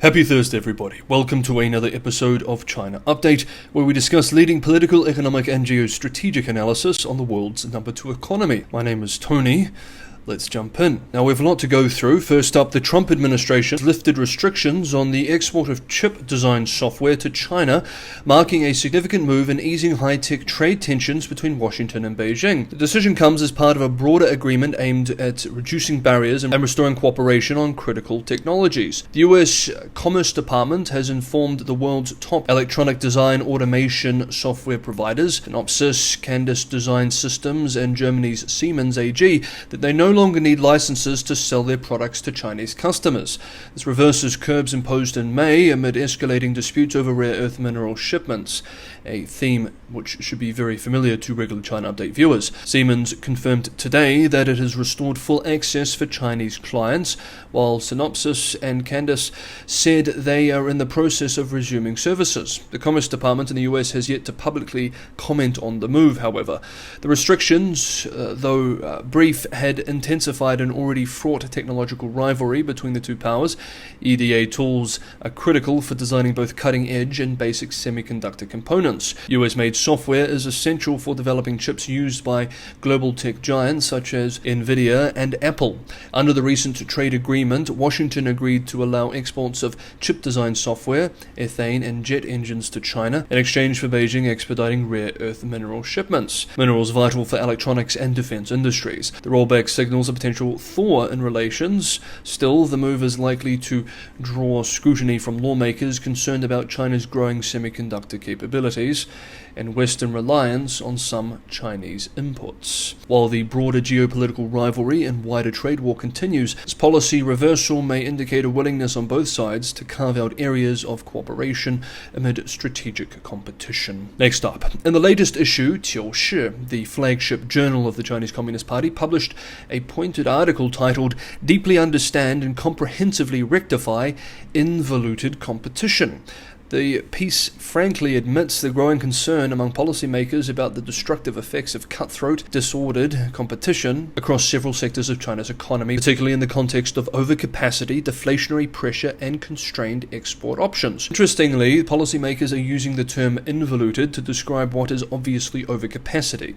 Happy Thursday, everybody. Welcome to another episode of China Update, where we discuss leading political, economic, and geostrategic analysis on the world's number 2 economy. My name is Tony. Let's jump in. Now, we have a lot to go through. First up, the Trump administration lifted restrictions on the export of chip design software to China, marking a significant move in easing high-tech trade tensions between Washington and Beijing. The decision comes as part of a broader agreement aimed at reducing barriers and restoring cooperation on critical technologies. The U.S. Commerce Department has informed the world's top electronic design automation software providers, Synopsys, Candice Design Systems, and Germany's Siemens AG, that they no longer need licenses to sell their products to Chinese customers. This reverses curbs imposed in May amid escalating disputes over rare earth mineral shipments, a theme which should be very familiar to regular China Update viewers. Siemens confirmed today that it has restored full access for Chinese clients, while Synopsys and Candice said they are in the process of resuming services. The Commerce Department in the US has yet to publicly comment on the move, however. The restrictions, though brief, had intensified an already fraught technological rivalry between the two powers. EDA tools are critical for designing both cutting-edge and basic semiconductor components. US-made software is essential for developing chips used by global tech giants such as Nvidia and Apple. Under the recent trade agreement, Washington agreed to allow exports of chip design software, ethane, and jet engines to China in exchange for Beijing expediting rare earth mineral shipments. Minerals vital for electronics and defense industries. The rollback signals a potential thaw in relations. Still, the move is likely to draw scrutiny from lawmakers concerned about China's growing semiconductor capabilities and Western reliance on some Chinese inputs. While the broader geopolitical rivalry and wider trade war continues, this policy reversal may indicate a willingness on both sides to carve out areas of cooperation amid strategic competition. Next up, in the latest issue, 九世, the flagship journal of the Chinese Communist Party, published a pointed article titled "Deeply Understand and Comprehensively Rectify Involuted Competition." The piece frankly admits the growing concern among policymakers about the destructive effects of cutthroat, disordered competition across several sectors of China's economy, particularly in the context of overcapacity, deflationary pressure, and constrained export options. Interestingly, policymakers are using the term involuted to describe what is obviously overcapacity.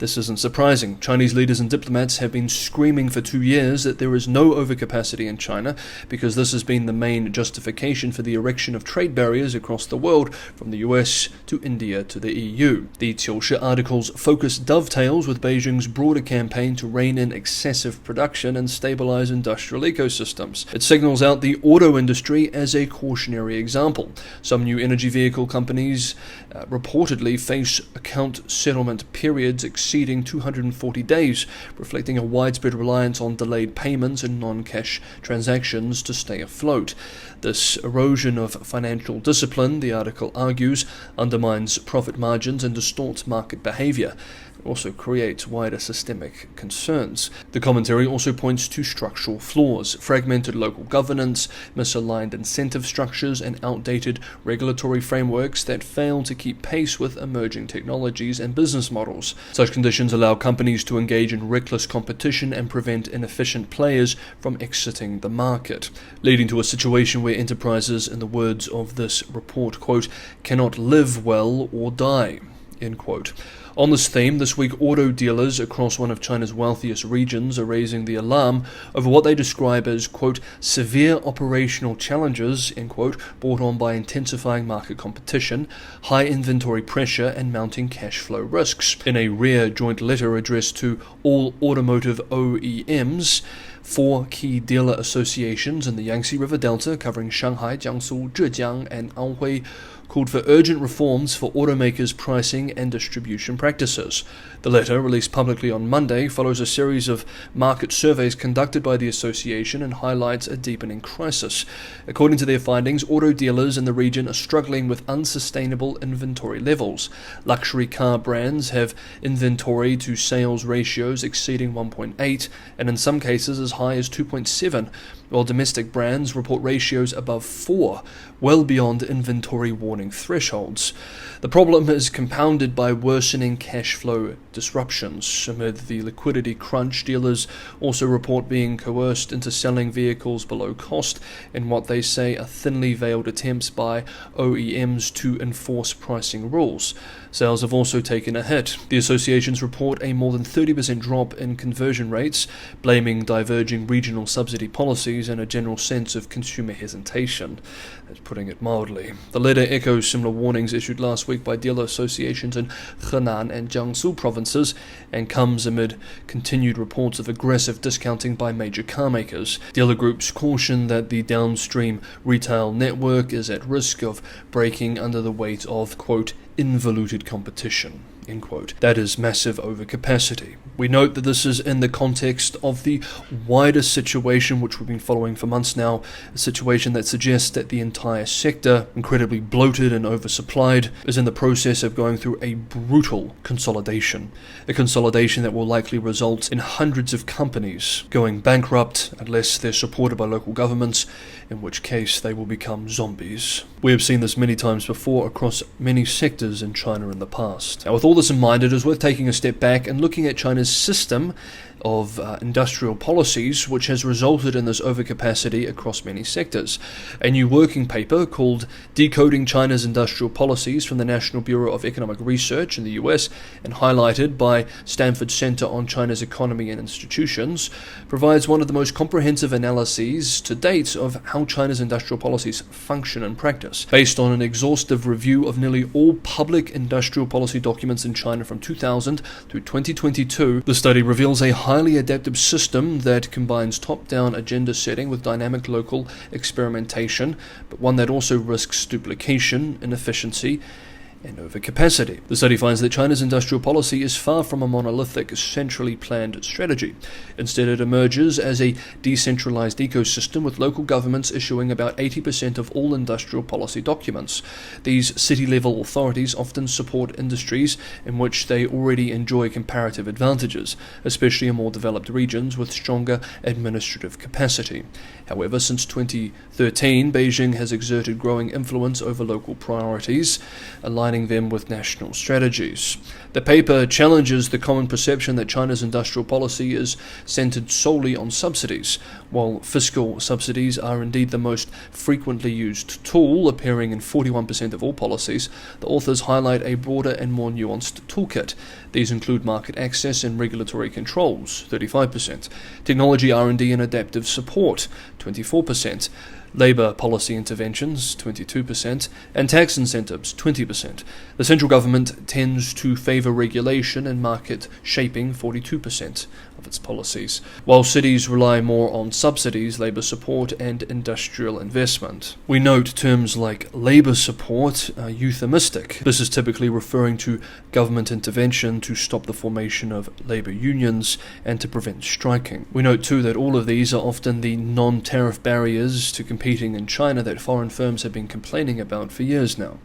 This isn't surprising. Chinese leaders and diplomats have been screaming for 2 years that there is no overcapacity in China because this has been the main justification for the erection of trade barriers across the world, from the US to India to the EU. The 九世article's focus dovetails with Beijing's broader campaign to rein in excessive production and stabilize industrial ecosystems. It signals out the auto industry as a cautionary example. Some new energy vehicle companies reportedly face account settlement periods exceeding 240 days, reflecting a widespread reliance on delayed payments and non-cash transactions to stay afloat. This erosion of financial discipline, the article argues, undermines profit margins and distorts market behavior. It also creates wider systemic concerns. The commentary also points to structural flaws: fragmented local governance, misaligned incentive structures, and outdated regulatory frameworks that fail to keep pace with emerging technologies and business models. Such conditions allow companies to engage in reckless competition and prevent inefficient players from exiting the market, leading to a situation where enterprises, in the words of this report, quote, cannot live well or die, end quote. On this theme, this week auto dealers across one of China's wealthiest regions are raising the alarm over what they describe as, quote, severe operational challenges, end quote, brought on by intensifying market competition, high inventory pressure, and mounting cash flow risks. In a rare joint letter addressed to all automotive OEMs, 4 key dealer associations in the Yangtze River Delta, covering Shanghai, Jiangsu, Zhejiang, and Anhui, called for urgent reforms for automakers' pricing and distribution practices. The letter, released publicly on Monday, follows a series of market surveys conducted by the association and highlights a deepening crisis. According to their findings, auto dealers in the region are struggling with unsustainable inventory levels. Luxury car brands have inventory to sales ratios exceeding 1.8, and in some cases as high as 2.7, while domestic brands report ratios above 4, well beyond inventory warning thresholds. The problem is compounded by worsening cash flow disruptions. Amid the liquidity crunch, dealers also report being coerced into selling vehicles below cost in what they say are thinly veiled attempts by OEMs to enforce pricing rules. Sales have also taken a hit. The associations report a more than 30% drop in conversion rates, blaming diverging regional subsidy policies and a general sense of consumer hesitation. That's putting it mildly. The letter echoes similar warnings issued last week by dealer associations in Henan and Jiangsu provinces and comes amid continued reports of aggressive discounting by major car makers. Dealer groups caution that the downstream retail network is at risk of breaking under the weight of, quote, involuted competition, end quote. That is massive overcapacity. We note that this is in the context of the wider situation which we've been following for months now, a situation that suggests that the entire sector, incredibly bloated and oversupplied, is in the process of going through a brutal consolidation. A consolidation that will likely result in hundreds of companies going bankrupt unless they're supported by local governments, in which case they will become zombies. We have seen this many times before across many sectors in China in the past. Now, with all this in mind, it is worth taking a step back and looking at China's system of industrial policies, which has resulted in this overcapacity across many sectors. A new working paper called Decoding China's Industrial Policies from the National Bureau of Economic Research in the US and highlighted by Stanford Center on China's Economy and Institutions provides one of the most comprehensive analyses to date of how China's industrial policies function in practice. Based on an exhaustive review of nearly all public industrial policy documents in China from 2000 through 2022, the study reveals a highly adaptive system that combines top-down agenda setting with dynamic local experimentation, but one that also risks duplication, inefficiency, and overcapacity. The study finds that China's industrial policy is far from a monolithic, centrally planned strategy. Instead, it emerges as a decentralized ecosystem with local governments issuing about 80% of all industrial policy documents. These city-level authorities often support industries in which they already enjoy comparative advantages, especially in more developed regions with stronger administrative capacity. However, since 2013, Beijing has exerted growing influence over local priorities, aligning them with national strategies. The paper challenges the common perception that China's industrial policy is centered solely on subsidies. While fiscal subsidies are indeed the most frequently used tool, appearing in 41% of all policies, the authors highlight a broader and more nuanced toolkit. These include market access and regulatory controls, 35%, technology R&D and adaptive support, 24%, labour policy interventions, 22%, and tax incentives, 20%. The central government tends to favour regulation and market shaping, 42% of its policies, while cities rely more on subsidies, labour support, and industrial investment. We note terms like labour support are euphemistic. This is typically referring to government intervention to stop the formation of labour unions and to prevent striking. We note too that all of these are often the non-tariff barriers to competing in China that foreign firms have been complaining about for years now.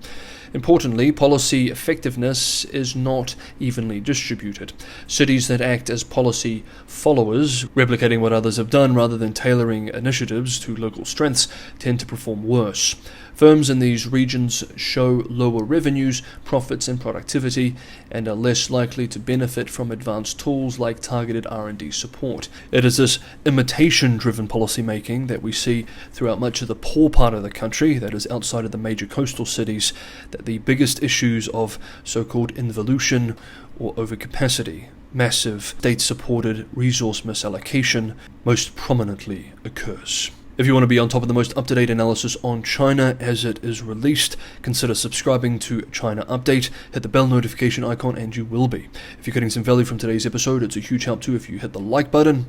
Importantly, policy effectiveness is not evenly distributed. Cities that act as policy followers, replicating what others have done rather than tailoring initiatives to local strengths, tend to perform worse. Firms in these regions show lower revenues, profits, and productivity, and are less likely to benefit from advanced tools like targeted R&D support. It is this imitation-driven policymaking that we see throughout much of the poor part of the country, that is outside of the major coastal cities, that the biggest issues of so-called involution or overcapacity, massive state-supported resource misallocation, most prominently occurs. If you want to be on top of the most up-to-date analysis on China as it is released, consider subscribing to China Update, hit the bell notification icon, and you will be. If you're getting some value from today's episode, it's a huge help too if you hit the like button.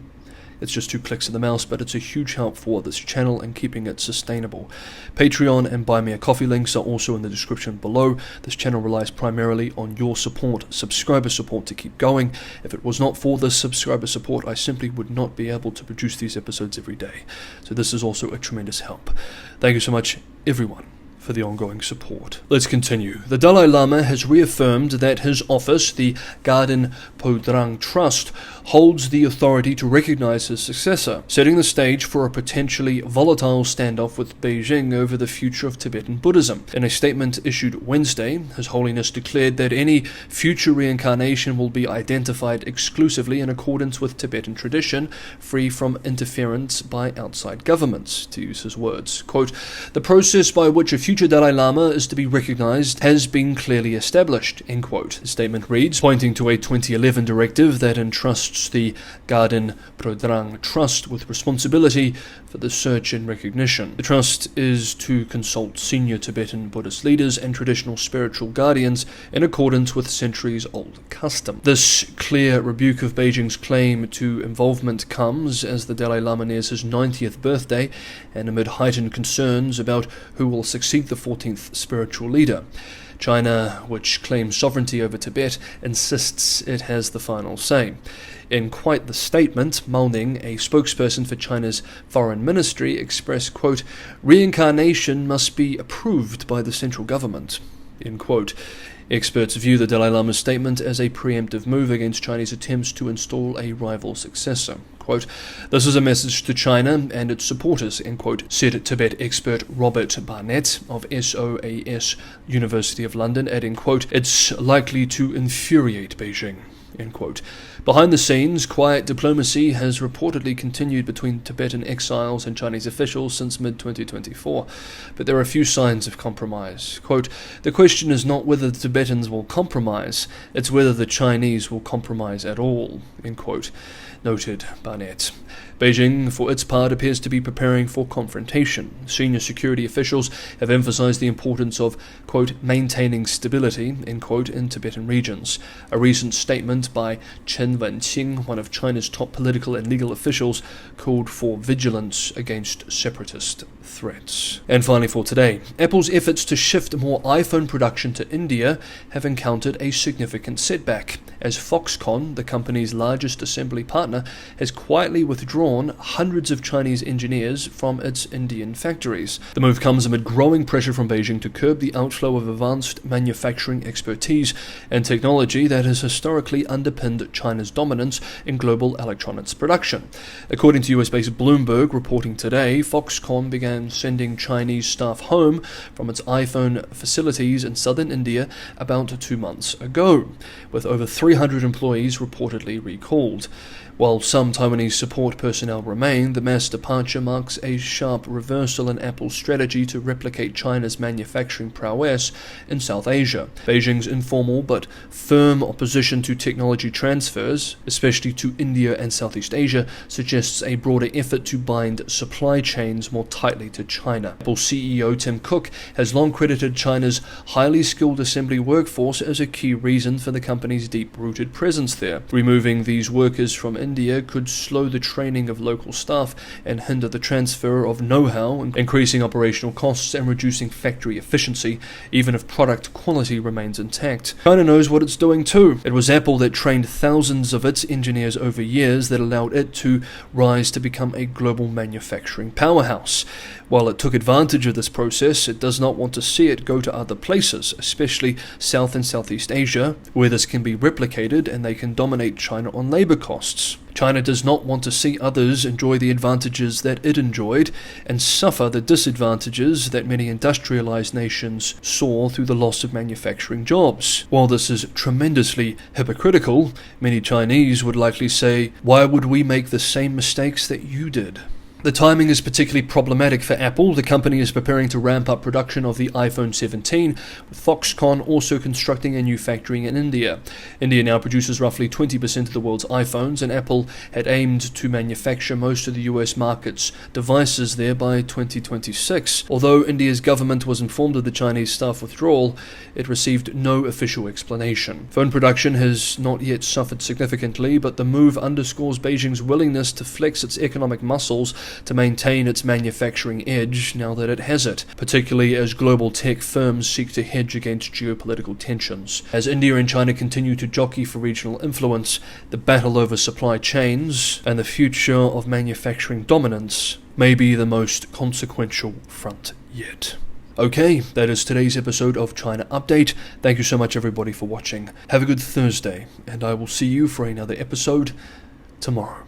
It's just 2 clicks of the mouse, but it's a huge help for this channel and keeping it sustainable. Patreon and Buy Me a Coffee links are also in the description below. This channel relies primarily on your support, subscriber support, to keep going. If it was not for this subscriber support, I simply would not be able to produce these episodes every day. So this is also a tremendous help. Thank you so much, everyone, for the ongoing support. Let's continue. The Dalai Lama has reaffirmed that his office, the Garden Podrang Trust, holds the authority to recognize his successor, setting the stage for a potentially volatile standoff with Beijing over the future of Tibetan Buddhism. In a statement issued Wednesday, His Holiness declared that any future reincarnation will be identified exclusively in accordance with Tibetan tradition, free from interference by outside governments, to use his words. Quote, "The process by which a future Dalai Lama is to be recognized has been clearly established," end quote. The statement reads, pointing to a 2011 directive that entrusts the Garden Podrang Trust with responsibility for the search and recognition. The trust is to consult senior Tibetan Buddhist leaders and traditional spiritual guardians in accordance with centuries-old custom. This clear rebuke of Beijing's claim to involvement comes as the Dalai Lama nears his 90th birthday and amid heightened concerns about who will succeed the 14th spiritual leader. China, which claims sovereignty over Tibet, insists it has the final say. In quite the statement, Mao Ning, a spokesperson for China's foreign ministry, expressed, quote, "Reincarnation must be approved by the central government," end quote. Experts view the Dalai Lama's statement as a preemptive move against Chinese attempts to install a rival successor. Quote, "This is a message to China and its supporters," end quote, said Tibet expert Robert Barnett of SOAS University of London, adding, quote, "It's likely to infuriate Beijing," end quote. Behind the scenes, quiet diplomacy has reportedly continued between Tibetan exiles and Chinese officials since mid-2024, but there are few signs of compromise. Quote, "The question is not whether the Tibetans will compromise, it's whether the Chinese will compromise at all," end quote, noted Barnett. Beijing, for its part, appears to be preparing for confrontation. Senior security officials have emphasized the importance of, quote, "maintaining stability," end quote, in Tibetan regions. A recent statement by Chen Wenqing, one of China's top political and legal officials, called for vigilance against separatist threats. And finally for today, Apple's efforts to shift more iPhone production to India have encountered a significant setback, as Foxconn, the company's largest assembly partner, has quietly withdrawn hundreds of Chinese engineers from its Indian factories. The move comes amid growing pressure from Beijing to curb the outflow of advanced manufacturing expertise and technology that has historically underpinned China's dominance in global electronics production. According to US-based Bloomberg reporting today, Foxconn began sending Chinese staff home from its iPhone facilities in southern India about 2 months ago, with over 300 employees reportedly recalled. While some Taiwanese support personnel remain, the mass departure marks a sharp reversal in Apple's strategy to replicate China's manufacturing prowess in South Asia. Beijing's informal but firm opposition to technology transfers, especially to India and Southeast Asia, suggests a broader effort to bind supply chains more tightly to China. Apple CEO Tim Cook has long credited China's highly skilled assembly workforce as a key reason for the company's deep-rooted presence there. Removing these workers from India could slow the training of local staff and hinder the transfer of know-how, increasing operational costs and reducing factory efficiency, even if product quality remains intact. China knows what it's doing too. It was Apple that trained thousands of its engineers over years that allowed it to rise to become a global manufacturing powerhouse. While it took advantage of this process, it does not want to see it go to other places, especially South and Southeast Asia, where this can be replicated and they can dominate China on labor costs. China does not want to see others enjoy the advantages that it enjoyed and suffer the disadvantages that many industrialized nations saw through the loss of manufacturing jobs. While this is tremendously hypocritical, many Chinese would likely say, "Why would we make the same mistakes that you did?" The timing is particularly problematic for Apple. The company is preparing to ramp up production of the iPhone 17, with Foxconn also constructing a new factory in India. India now produces roughly 20% of the world's iPhones, and Apple had aimed to manufacture most of the US market's devices there by 2026. Although India's government was informed of the Chinese staff withdrawal, it received no official explanation. Phone production has not yet suffered significantly, but the move underscores Beijing's willingness to flex its economic muscles to maintain its manufacturing edge now that it has it, particularly as global tech firms seek to hedge against geopolitical tensions. As India and China continue to jockey for regional influence, the battle over supply chains and the future of manufacturing dominance may be the most consequential front yet. Okay, that is today's episode of China Update. Thank you so much everybody for watching. Have a good Thursday, and I will see you for another episode tomorrow.